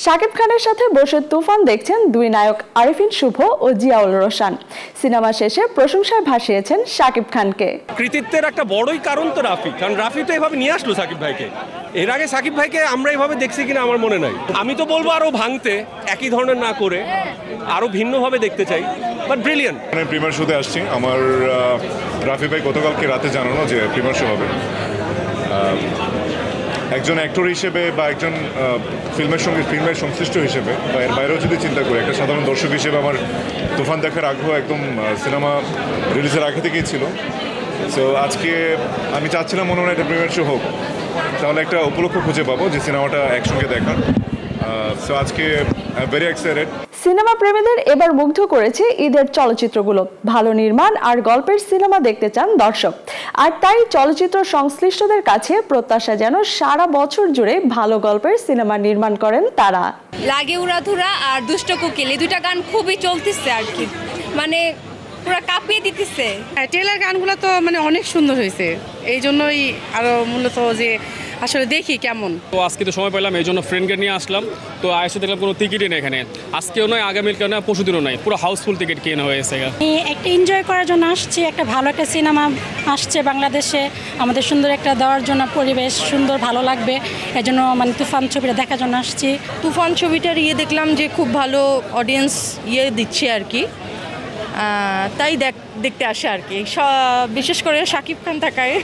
শাকিব খানের সাথে বসে তুফান দেখছেন দুই নায়ক আরিফিন শুভ ও জিয়াউল রোশান। সিনেমা শেষে প্রশংসায় ভাসিয়েছেন শাকিব খানকে। কৃতিত্বের একটা বড়ই কারণ তো রাফি, কারণ রাফি তো এভাবে নিয়ে আসলো শাকিব ভাইকে। এর আগে শাকিব ভাইকে আমরা এভাবে দেখছি কিনা আমার মনে নাই। আমি তো বলবো আরো ভাঙতে, একই ধরনের না করে আরো ভিন্নভাবে দেখতে চাই, বাট ব্রিলিয়ান্ট। প্রিমিয়ার শোতে আসছি। আমার রাফি ভাই গতকালকে রাতে জানানো যে প্রিমিয়ার শো হবে। একজন অ্যাক্টর হিসেবে বা একজন ফিল্মের সংশ্লিষ্ট হিসেবে বা এর বাইরেও যদি চিন্তা করি, একটা সাধারণ দর্শক হিসেবে আমার তুফান দেখার আগ্রহ একদম সিনেমা রিলিজের আগে থেকেই ছিল। সো আজকে আমি চাচ্ছিলাম মনে হয় একটা প্রিমিয়ার শো হোক, তাহলে একটা উপলক্ষ খুঁজে পাবো যে সিনেমাটা একসঙ্গে দেখার। সো আজকে ভেরি এক্সাইটেড। সিনেমা প্রেমীদের এবার মুগ্ধ করেছে ঈদের চলচ্চিত্রগুলো। ভালো নির্মাণ আর গল্পের সিনেমা দেখতে চান দর্শক, আর তাই চলচ্চিত্র সংশ্লিষ্টদের কাছে প্রত্যাশা যেন সারা বছর জুড়ে ভালো গল্পের সিনেমা নির্মাণ করেন তারা। লাগে উড়াধুরা আর দুষ্ট কোকিল, এই দুইটা গান খুবই চলতেছে আর কি, মানে পুরো কাঁপিয়ে দিতেছে। ট্রেলার গানগুলো তো মানে অনেক সুন্দর হয়েছে, এই জন্যই আরো মূলত যে আসলে দেখি কেমন। তো আজকে তো সময় পেলাম, এই জন্য ফ্রেন্ডকে নিয়ে আসলাম। তো আয়সা দেখলাম কোনো টিকিটই নেই এখানে, আজকেও নয়, আগামীকাল নয়, পরশুদিনও নয়, পুরো হাউসফুল টিকিট কেনা হয়েছে। একটা এনজয় করার জন্য আসছি, একটা ভালো একটা সিনেমা আসছে বাংলাদেশে, আমাদের সুন্দর একটা দেওয়ার জন্য পরিবেশ সুন্দর ভালো লাগবে, এজন্য মানে তুফান ছবিটা দেখার জন্য আসছি। তুফান ছবিটার দেখলাম যে খুব ভালো অডিয়েন্স দিচ্ছে আর কি, তাই দেখতে আসে আর কি, বিশেষ করে শাকিব খান থাকায়।